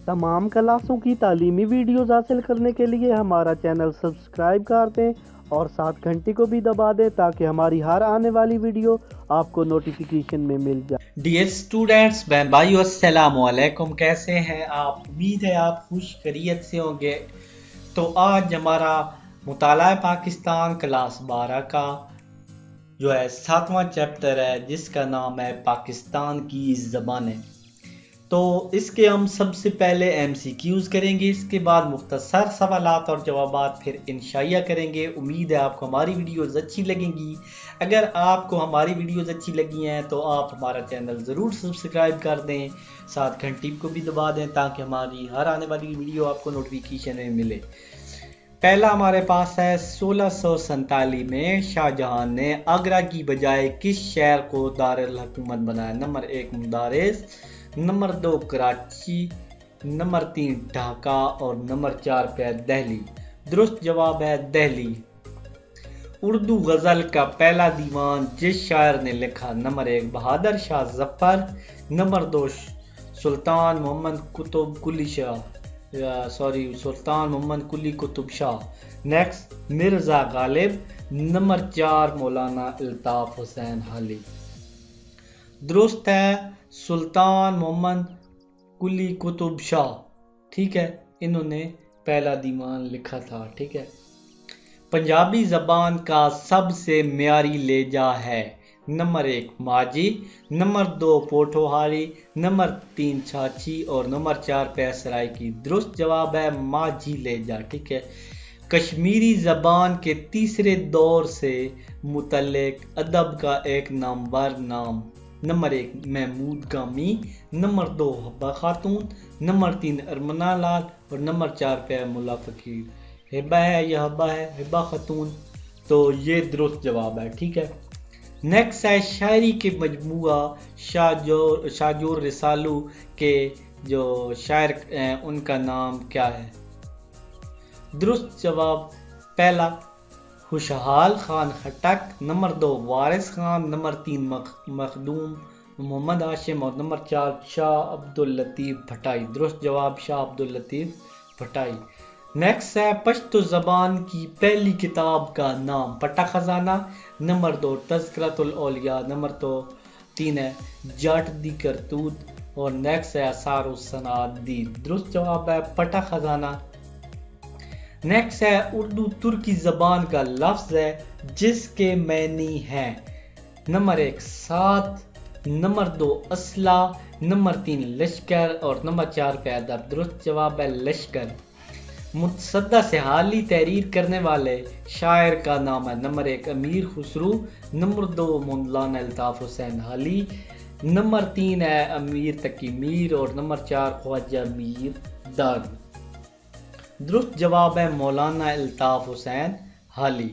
तमाम क्लासों की तालीमी वीडियोस हासिल करने के लिए हमारा चैनल सब्सक्राइब कर दें और साथ घंटी को भी दबा दें ताकि हमारी हर आने वाली वीडियो आपको नोटिफिकेशन में मिल जाए। डियर स्टूडेंट्स बहन भाइयों अस्सलाम वालेकुम, कैसे हैं आप? उम्मीद है आप खुश खैरियत से होंगे। तो आज हमारा मुताला पाकिस्तान क्लास 12 का जो है 7वां चैप्टर है जिसका नाम है पाकिस्तान की ज़बानें। तो इसके हम सबसे पहले MCQs करेंगे, इसके बाद मुख्तसर सवालात और जवाबात, फिर इंशाइया करेंगे। उम्मीद है आपको हमारी वीडियोज़ अच्छी लगेंगी। अगर आपको हमारी वीडियोज़ अच्छी लगी हैं तो आप हमारा चैनल ज़रूर सब्सक्राइब कर दें, साथ घंटी को भी दबा दें ताकि हमारी हर आने वाली वीडियो आपको नोटिफिकेशन में मिले। पहला हमारे पास है 1647 में शाहजहां ने आगरा की बजाय किस शहर को दारुल हुकूमत बनाया? Number 1 Madras, number 2 Karachi, number 3 Dhaka और नंबर 4 पे दिल्ली। दुरुस्त जवाब है दिल्ली। उर्दू गज़ल का पहला दीवान जिस शायर ने लिखा? नंबर 1 बहादुर शाह जफर, नंबर 2 सुल्तान मोहम्मद कुतुब कुली कुतुब शाह। नेक्स्ट मिर्ज़ा गालिब, नंबर 4 मौलाना अल्ताफ़ हुसैन हाली। दुरुस्त है सुल्तान मोहम्मद कुली कुतुब शाह। ठीक है, इन्होंने पहला दीवान लिखा था। ठीक है। पंजाबी जबान का सबसे म्यारी लहजा है? नंबर 1 माझी, नंबर 2 पोठोहारी, नंबर 3 छाछी और नंबर 4 पे सराइकी। दुरुस्त जवाब है माझी लहजा। ठीक है। कश्मीरी जबान के तीसरे दौर से मुतल्लिक अदब का एक नामवर नाम? नंबर 1 महमूद गामी, नंबर 2 हब्बा खातून, नंबर 3 अरमना लाल और नंबर 4 पे मुल्ला फकीर। हिब्बा है या हब्बा है? हिब्बा खातून। तो ये दुरुस्त जवाब है। ठीक है। नेक्स्ट है शायरी के मजमुआ शाजोर रिसालू के जो शायर उनका नाम क्या है? दुरुस्त जवाब पहला खुशहाल खान खटक, नंबर 2 वारिस खान, नंबर 3 मखदूम मोहम्मद हाशिम और नंबर 4 शाह अब्दुल लतीफ़ भटाई। दुरुस्त जवाब शाह अब्दुल लतीफ़ भटाई। नेक्स्ट है पश्तो ज़बान की पहली किताब का नाम? पट्टा खजाना, नंबर 2 तज़किरतुल औलिया, नंबर 3 है जाट दी करतूत और नेक्स्ट है आसारुस सनात दी। दुरुस्त जवाब है पट्टा खजाना। नेक्स्ट है उर्दू तुर्की ज़बान का लफ्ज़ है जिसके मैनी हैं? नंबर 1 साथ, नंबर 2 असला, नंबर 3 लश्कर और नंबर 4 पे अदब। दुरुस्त जवाब है लश्कर। मुतसद्दा से हाली तहरीर करने वाले शायर का नाम है? नंबर 1 अमीर खुसरू, नंबर 2 मौलाना अल्ताफ़ हुसैन हाली, नंबर 3 है अमीर तकी मीर और नंबर 4 ख्वाजा मीर दाग। दुरुस्त जवाब है मौलाना अल्ताफ़ हुसैन हाली।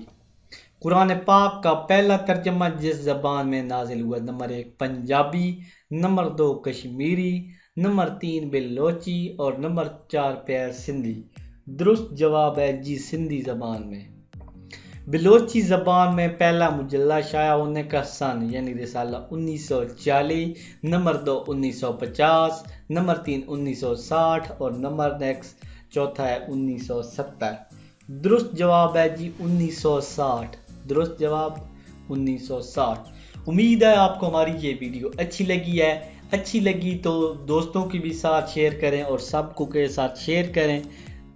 कुरान पाक का पहला तर्जमा जिस ज़बान में नाजिल हुआ? Number 1 Punjabi, number 2 Kashmiri, number 3 Balochi और नंबर 4 पे सिंधी। दुरुस्त जवाब है जी सिंधी ज़बान में। बलोची ज़बान में पहला मुजल्ला शाया होने का सन यानी रिसाला 1940, नंबर 2 1950, नंबर 3 1960 और नंबर नेक्स्ट चौथा है 1970। दुरुस्त जवाब है जी 1960। दुरुस्त जवाब 1960। उम्मीद है आपको हमारी ये वीडियो अच्छी लगी है। अच्छी लगी तो दोस्तों के भी साथ शेयर करें और सबको के साथ शेयर करें।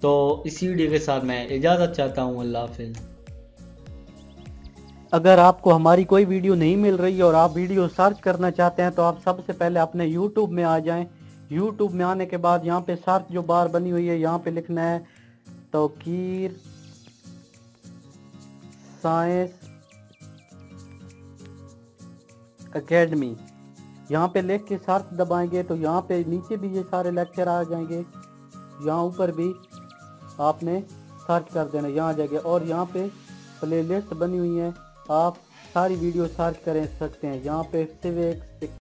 तो इसी वीडियो के साथ मैं इजाज़त चाहता हूँ। अल्लाह हाफ़िज़। अगर आपको हमारी कोई वीडियो नहीं मिल रही और आप वीडियो सर्च करना चाहते हैं तो आप सबसे पहले अपने YouTube में आ जाएं। YouTube में आने के बाद यहाँ पे सर्च जो बार बनी हुई है यहाँ पे लिखना है तौकीर साइंस एकेडमी। यहाँ पे लिख के सर्च दबाएंगे तो यहाँ पे नीचे भी ये सारे लेक्चर आ जाएंगे। यहाँ ऊपर भी आपने सर्च कर देना, यहाँ जगह और यहाँ पे प्लेलिस्ट बनी हुई है, आप सारी वीडियो सर्च कर सकते हैं। यहाँ पे सिविक्स